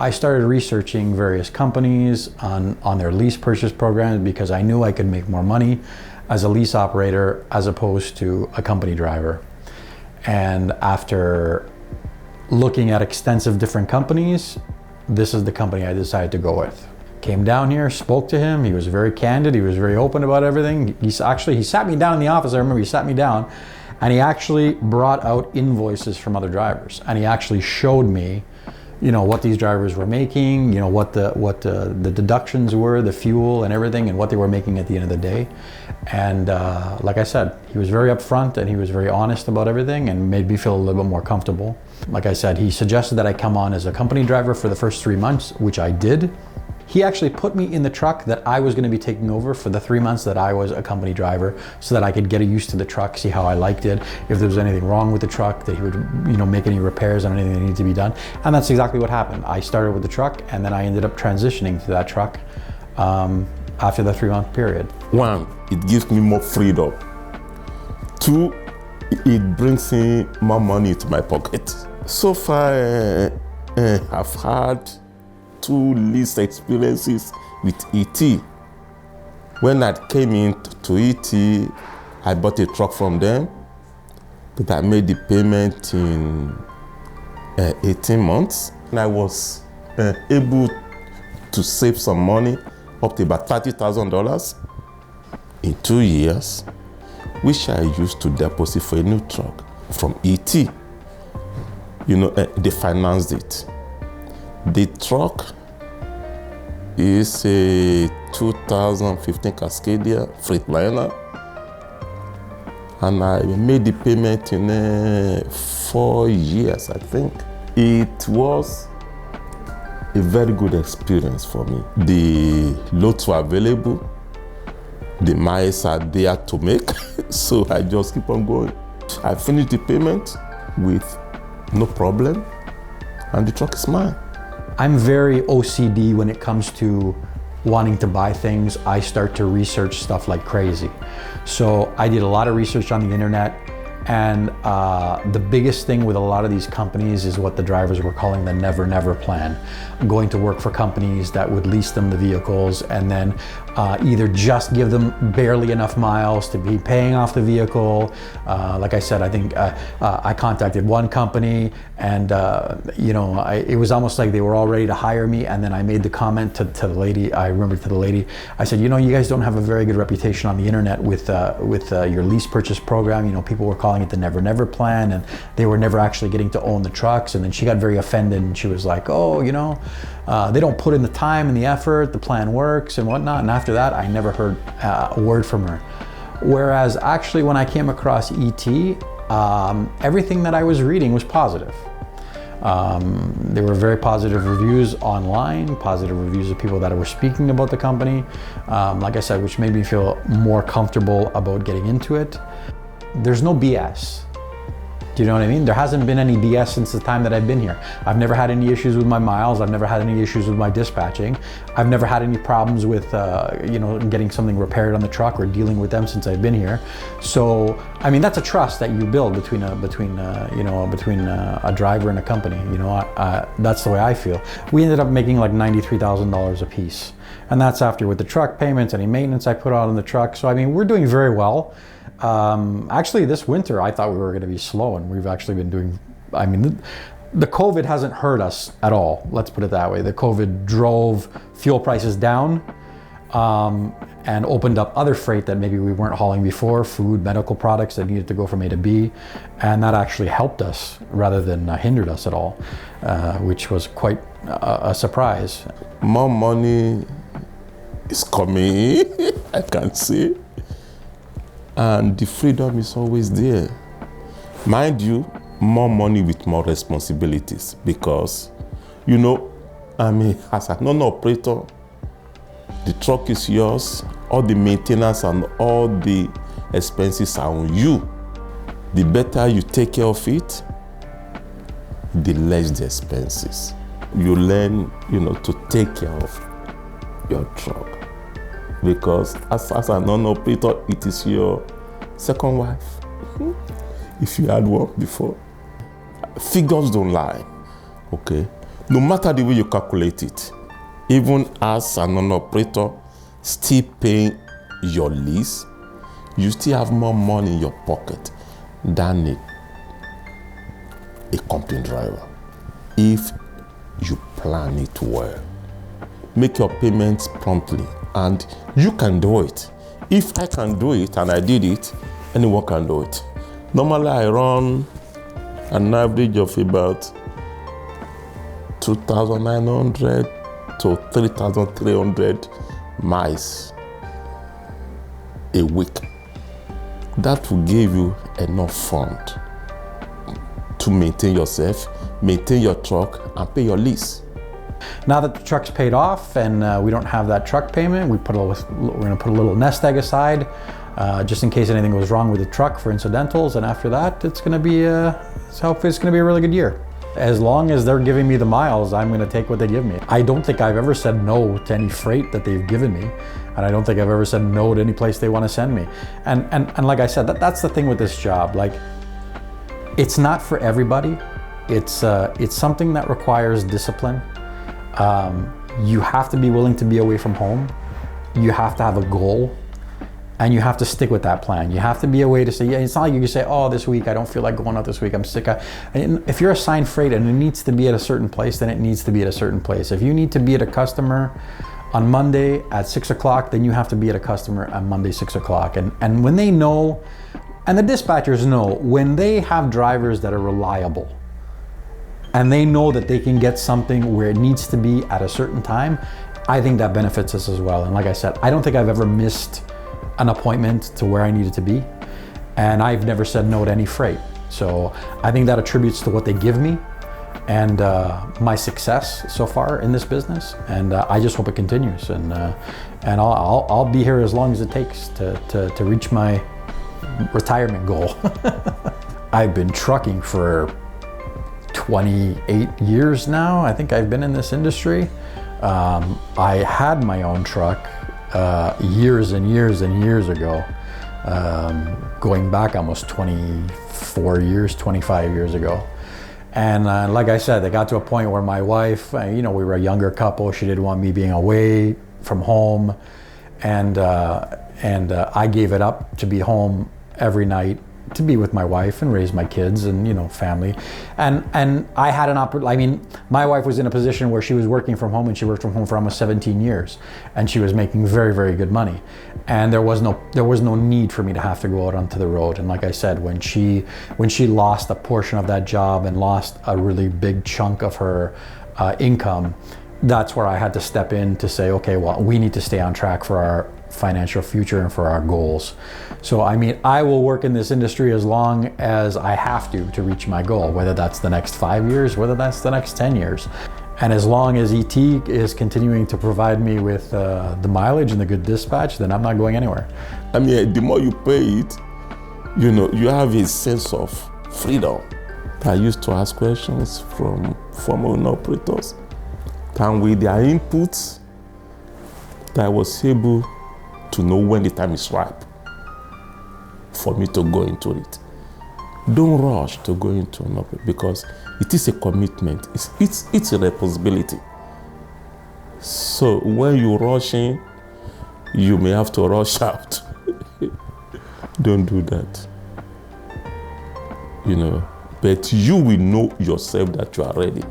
I started researching various companies on their lease purchase programs because I knew I could make more money as a lease operator as opposed to a company driver. And after looking at extensive different companies, this is the company I decided to go with. Came down here, spoke to him. He was very candid. He was very open about everything. He sat me down in the office. I remember he sat me down and he actually brought out invoices from other drivers. And he actually showed me, you know, what these drivers were making, you know, what the deductions were, the fuel and everything, and what they were making at the end of the day. And like I said, he was very upfront and he was very honest about everything and made me feel a little bit more comfortable. Like I said, he suggested that I come on as a company driver for the first 3 months, which I did. He actually put me in the truck that I was going to be taking over for the 3 months that I was a company driver, so that I could get used to the truck, see how I liked it, if there was anything wrong with the truck, that he would, you know, make any repairs on anything that needed to be done. And that's exactly what happened. I started with the truck and then I ended up transitioning to that truck after the 3-month period. 1, it gives me more freedom. 2, it brings in more money into my pocket. So far, I've had 2 lease experiences with ET. When I came into ET, I bought a truck from them, but I made the payment in 18 months. And I was able to save some money, up to about $30,000 in 2 years, which I used to deposit for a new truck from ET. You know, they financed it. The truck is a 2015 Cascadia Freightliner, and I made the payment in 4 years, I think. It was a very good experience for me. The loads were available, the miles are there to make, so I just keep on going. I finished the payment with no problem, and the truck is mine. I'm very OCD when it comes to wanting to buy things. I start to research stuff like crazy. So I did a lot of research on the internet, and the biggest thing with a lot of these companies is what the drivers were calling the never, never plan. Going to work for companies that would lease them the vehicles and then either just give them barely enough miles to be paying off the vehicle. Like I said, I think I contacted one company and you know, it was almost like they were all ready to hire me, and then I made the comment to the lady, I remember to the lady, I said, you know, you guys don't have a very good reputation on the internet with your lease purchase program. You know, people were calling it the never, never plan, and they were never actually getting to own the trucks. And then she got very offended and she was like, oh, you know, they don't put in the time and the effort, the plan works and whatnot. And after that, I never heard a word from her. Whereas actually when I came across ET, everything that I was reading was positive. There were very positive reviews online, positive reviews of people that were speaking about the company, like I said, which made me feel more comfortable about getting into it. There's no BS. Do you know what I mean? There hasn't been any BS since the time that I've been here. I've never had any issues with my miles. I've never had any issues with my dispatching. I've never had any problems with, you know, getting something repaired on the truck or dealing with them since I've been here. So, I mean, that's a trust that you build between a driver and a company. You know, that's the way I feel. We ended up making like $93,000 a piece, and that's after with the truck payments, any maintenance I put on the truck. So, I mean, we're doing very well. Actually, this winter, I thought we were going to be slow, and we've actually been doing, I mean, the COVID hasn't hurt us at all. Let's put it that way. The COVID drove fuel prices down and opened up other freight that maybe we weren't hauling before, food, medical products that needed to go from A to B. And that actually helped us rather than hindered us at all, which was quite a surprise. More money is coming, I can see. And the freedom is always there. Mind you, more money with more responsibilities, because, you know, I mean, as an owner-operator, the truck is yours, all the maintenance and all the expenses are on you. The better you take care of it, the less the expenses. You learn, you know, to take care of your truck. Because as an owner-operator, it is your second wife. If you had one before. Figures don't lie, okay? No matter the way you calculate it, even as an owner-operator still paying your lease, you still have more money in your pocket than a company driver. If you plan it well, make your payments promptly, and you can do it. If I can do it and I did it, anyone can do it. Normally I run an average of about 2,900 to 3,300 miles a week. That will give you enough fund to maintain yourself, maintain your truck, and pay your lease. Now that the truck's paid off and we don't have that truck payment, we're gonna put a little nest egg aside just in case anything goes wrong with the truck for incidentals. And after that, it's gonna be hopefully it's gonna be a really good year. As long as they're giving me the miles, I'm gonna take what they give me. I don't think I've ever said no to any freight that they've given me. And I don't think I've ever said no to any place they wanna send me. And like I said, that's the thing with this job. Like, it's not for everybody. It's something that requires discipline. You have to be willing to be away from home. You have to have a goal, and you have to stick with that plan. You have to be a way to say, yeah, it's not like you can say, oh, this week I don't feel like going out this week, I'm sick. If you're assigned freight and it needs to be at a certain place, then it needs to be at a certain place. If you need to be at a customer on Monday at 6 o'clock, then you have to be at a customer on Monday, 6 o'clock. And when they know, and the dispatchers know, when they have drivers that are reliable, and they know that they can get something where it needs to be at a certain time, I think that benefits us as well. And like I said, I don't think I've ever missed an appointment to where I needed to be. And I've never said no to any freight. So I think that attributes to what they give me and my success so far in this business. And I just hope it continues. And I'll be here as long as it takes to reach my retirement goal. I've been trucking for 28 years now. I think I've been in this industry. I had my own truck years and years and years ago, going back almost 24 years, 25 years ago. And like I said, they got to a point where my wife, we were a younger couple. She didn't want me being away from home. And I gave it up to be home every night to be with my wife and raise my kids and family. And I had an my wife was in a position where she was working from home, and she worked from home for almost 17 years, and she was making very, very good money. And there was no need for me to have to go out onto the road. And like I said, when she lost a portion of that job and lost a really big chunk of her income, that's where I had to step in to say, okay, well, we need to stay on track for our financial future and for our goals. So I will work in this industry as long as I have to reach my goal, whether that's the next 5 years, whether that's the next 10 years. And as long as ET is continuing to provide me with the mileage and the good dispatch, then I'm not going anywhere. The more you pay it, you have a sense of freedom. I used to ask questions from former operators, and with their inputs, I was able to know when the time is ripe for me to go into it. Don't rush to go into an operation, because it is a commitment. It's a responsibility. So when you rush in, you may have to rush out. Don't do that. But you will know yourself that you are ready.